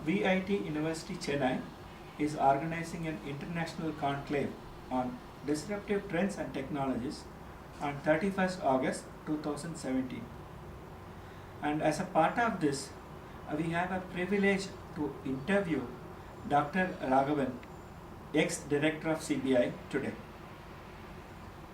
VIT University Chennai is organizing an international conclave on disruptive trends and technologies on 31st August 2017. And as a part of this, we have a privilege to interview Dr. Raghavan, ex-director of CBI, today.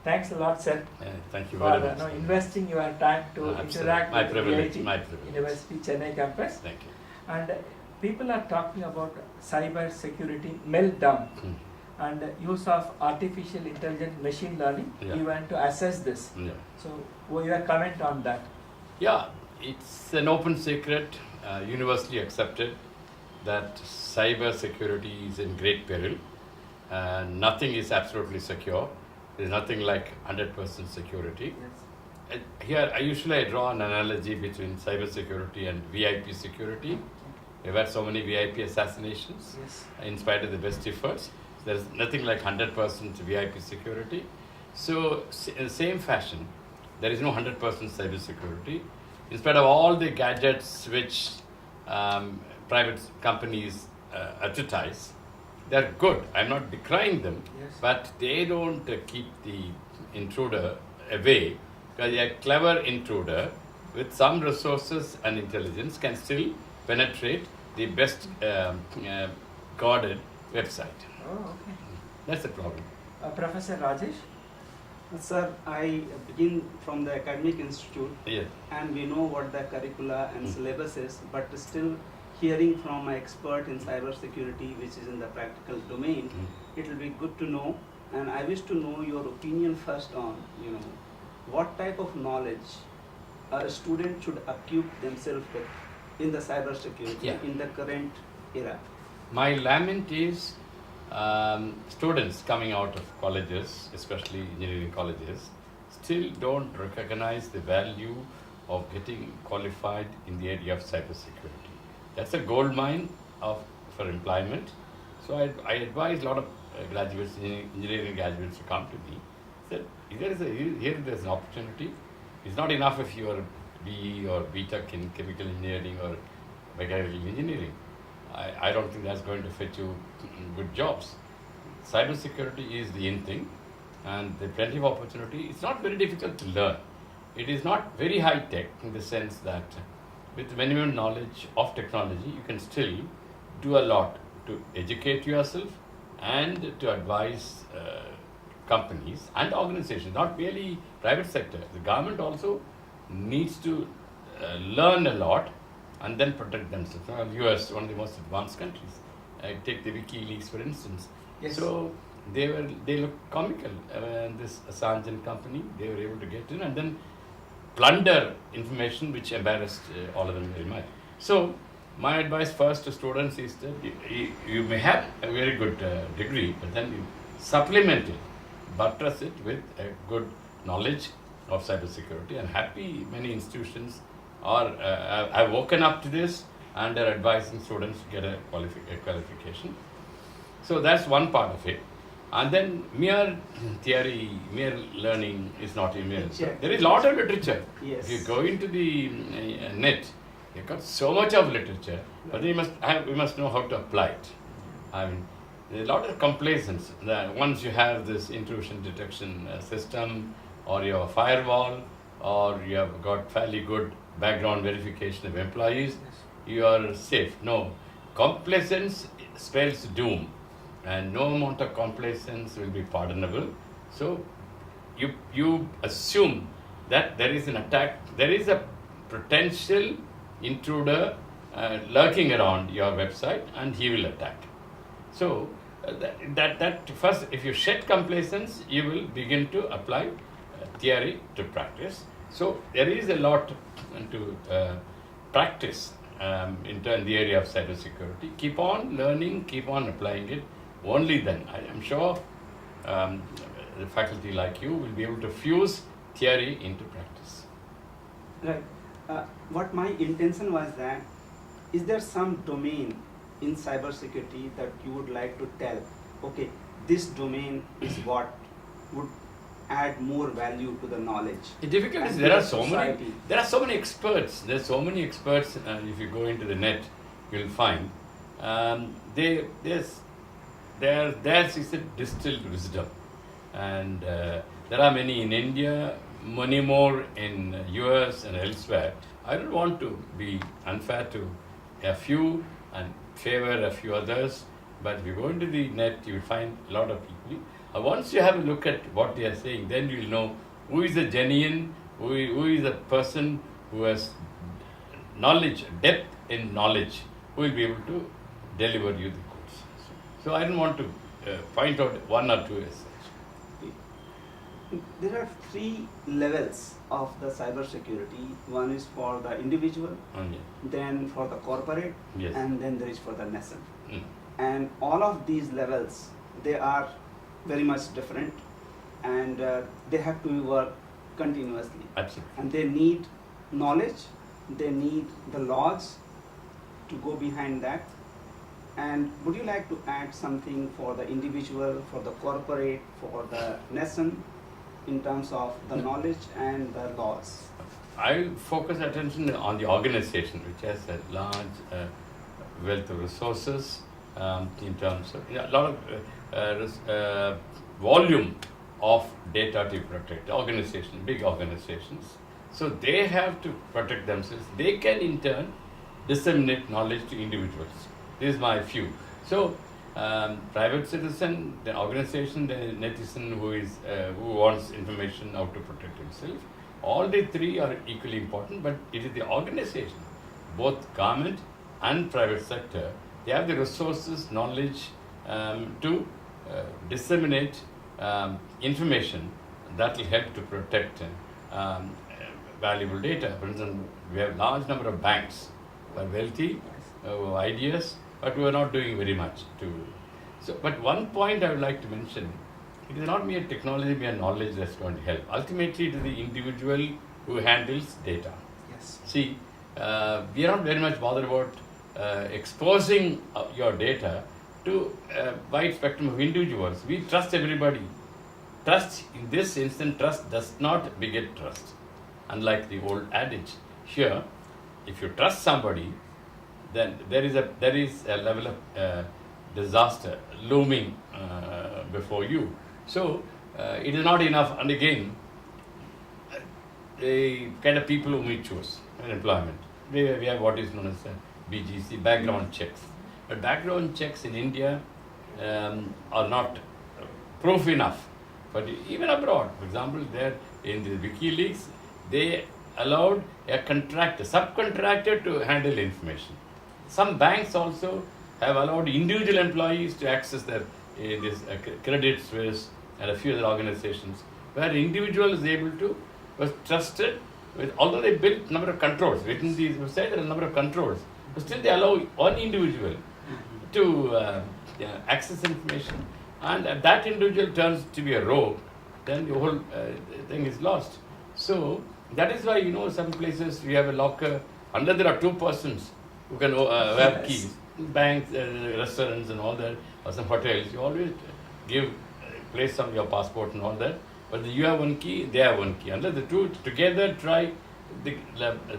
Thanks a lot, sir. Thank you very much. For investing your time to interact with privilege, VIT University Chennai campus. Thank you. And people are talking about cyber security meltdown and use of artificial intelligence, machine learning. Yeah. You want to assess this. Yeah. So, what your comment on that? Yeah, it's an open secret, universally accepted, that cyber security is in great peril. Nothing is absolutely secure. There's nothing like 100% security. Yes. Here, I usually draw an analogy between cyber security and VIP security. We've had so many VIP assassinations Yes. in spite of the best efforts. There's nothing like 100% VIP security. So, in the same fashion, there is no 100% cyber security. In spite of all the gadgets which private companies advertise, they're good. I'm not decrying them, Yes. but they don't keep the intruder away, because a clever intruder with some resources and intelligence can still penetrate the best guarded website. Oh, okay. That's the problem. Professor Rajesh? Sir, I begin from the academic institute, Yes. and we know what the curricula and syllabus is, but still hearing from an expert in cyber security, which is in the practical domain, it will be good to know. And I wish to know your opinion first on, what type of knowledge a student should equip themselves with in the cyber security in the current era. My lament is students coming out of colleges, especially engineering colleges, still don't recognize the value of getting qualified in the area of cybersecurity. That's a gold mine for employment. So I advise a lot of graduates, engineering graduates, to come to me. Said, here there's an opportunity. It's not enough if you are BE or BTech in chemical engineering or mechanical engineering. I don't think that's going to fit you good jobs. Cybersecurity is the in thing, and there's plenty of opportunity. It's not very difficult to learn. It is not very high tech in the sense that with minimum knowledge of technology, you can still do a lot to educate yourself and to advise companies and organizations, not merely private sector. The government also needs to learn a lot and then protect themselves. US, one of the most advanced countries. Take the WikiLeaks, for instance. Yes. So they look comical. This Assange and company, they were able to get in and then plunder information which embarrassed all of them very much. So my advice first to students is that you may have a very good degree, but then you supplement it, buttress it with a good knowledge of cybersecurity. And happy many institutions have woken up to this and are advising students to get a qualification. So that's one part of it. And then mere theory, mere learning is not mere. There is a lot of literature. Yes. If you go into the net, you've got so much of literature, but we must know how to apply it. I mean, there's a lot of complacence. That once you have this intrusion detection system, or you have a firewall, or you have got fairly good background verification of employees, you are safe. No, complacence spells doom, and no amount of complacence will be pardonable. So you assume that there is an attack, there is a potential intruder lurking around your website, and he will attack. So that first, if you shed complacence, you will begin to apply theory to practice. So there is a lot to practice in the area of cybersecurity. Keep on learning, keep on applying it. Only then, I am sure the faculty like you will be able to fuse theory into practice. Right. What my intention was that, is there some domain in cybersecurity that you would like to tell, okay, this domain is what would add more value to the knowledge? The difficulty is there are so many experts. There's so many experts. If you go into the net, you'll find theirs is a distilled wisdom, and there are many in India, many more in US and elsewhere. I don't want to be unfair to a few and favor a few others, but if you go into the net, you will find a lot of people. Once you have a look at what they are saying, then you will know who is a genuine, who is a person who has knowledge, depth in knowledge, who will be able to deliver you the goods. So I don't want to point out one or two as such. There are 3 levels of the cyber security. One is for the individual, then for the corporate, Yes. and then there is for the nation. Mm. And all of these levels, they are very much different, and they have to work continuously. Absolutely. And they need knowledge, they need the laws to go behind that. And would you like to add something for the individual, for the corporate, for the nation, in terms of the knowledge and the laws? I will focus attention on the organization, which has a large wealth of resources in terms of a lot of volume of data to protect. Organizations, big organizations. So they have to protect themselves. They can in turn disseminate knowledge to individuals. This is my view. So private citizen, the organization, the netizen who wants information how to protect himself. All the 3 are equally important, but it is the organization, both government and private sector, they have the resources, knowledge to disseminate information that will help to protect valuable data. For instance, we have large number of banks who are wealthy, ideas, but we are not doing very much to. So, but one point I would like to mention, it is not mere technology, mere knowledge that's going to help. Ultimately, it is the individual who handles data. Yes. See, we are not very much bothered about exposing your data to a wide spectrum of individuals. We trust everybody. Trust, in this instant, trust does not beget trust. Unlike the old adage, here, if you trust somebody, then there is a level of disaster looming before you. So it is not enough. And again, the kind of people whom we choose in employment, we have what is known as BGC, background checks. But background checks in India are not proof enough. But even abroad, for example, there in the WikiLeaks, they allowed a subcontractor to handle information. Some banks also have allowed individual employees to access their Credit Suisse and a few other organizations, where individual is able to, was trusted with, although they built number of controls, within the website there are a number of controls, but still they allow one individual to access information, and if that individual turns to be a rogue, then the whole thing is lost. So that is why, some places we have a locker, unless there are 2 persons who can wear keys, banks, restaurants and all that, or some hotels, you always place some of your passport and all that, but you have 1 key, they have 1 key. Unless the 2 together try, the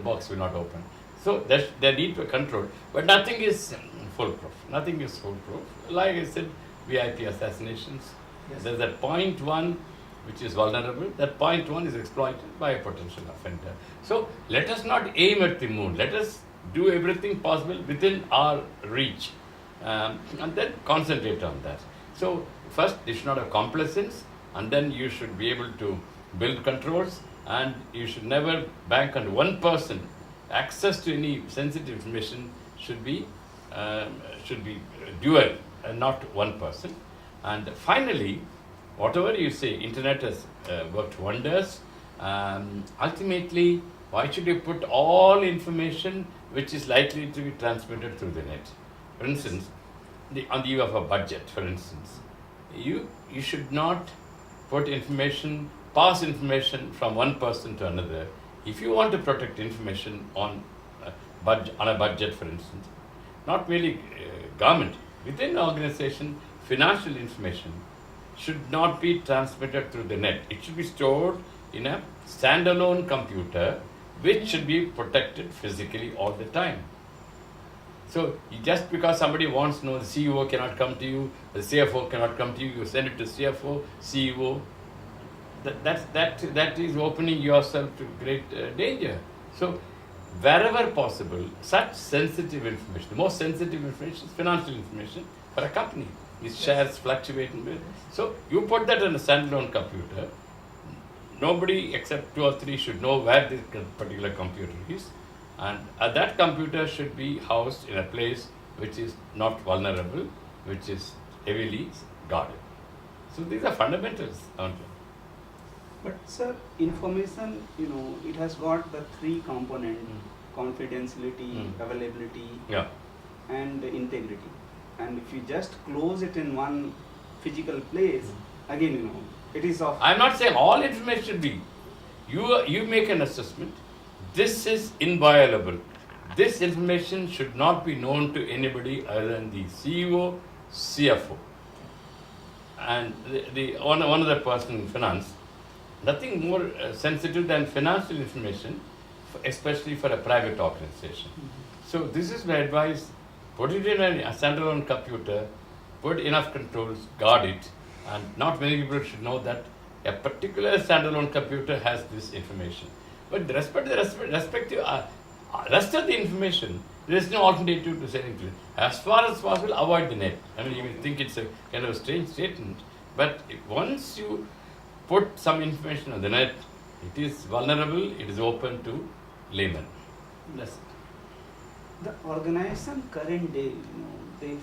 box will not open. So there need to be control, but nothing is foolproof. Nothing is foolproof. Like I said, VIP assassinations. Yes. There's that 0.1 which is vulnerable. That 0.1 is exploited by a potential offender. So let us not aim at the moon. Let us do everything possible within our reach, and then concentrate on that. So first, you should not have complacence, and then you should be able to build controls, and you should never bank on one person. Access to any sensitive information should be dual and not one person. And finally, whatever you say, internet has worked wonders. Ultimately, why should you put all information which is likely to be transmitted through the net? For instance, on the eve of a budget, for instance, you should not put pass information from one person to another. If you want to protect information on a budget, for instance, not merely government, within an organization, financial information should not be transmitted through the net. It should be stored in a standalone computer, which should be protected physically all the time. So just because somebody wants to know, the CEO cannot come to you, the CFO cannot come to you, you send it to CFO, CEO. That is opening yourself to great danger. So wherever possible, such sensitive information, the most sensitive information is financial information for a company. Its shares fluctuating. So you put that on a standalone computer. Nobody except 2 or 3 should know where this particular computer is, and that computer should be housed in a place which is not vulnerable, which is heavily guarded. So these are fundamentals. But sir, information, it has got the 3 components: confidentiality, availability, and integrity. And if you just close it in one physical place, again, it is of... I'm not saying all information should be. You make an assessment. This is inviolable. This information should not be known to anybody other than the CEO, CFO, and the one other person in finance. Nothing more sensitive than financial information, especially for a private organization. So this is my advice. Put it in a standalone computer, put enough controls, guard it, and not many people should know that a particular standalone computer has this information. But the rest of the information, there is no alternative to saying it. As far as possible, avoid the net. I mean, you may think it's a kind of a strange statement, but once you put some information on the net, it is vulnerable, it is open to laymen. The organization current day, they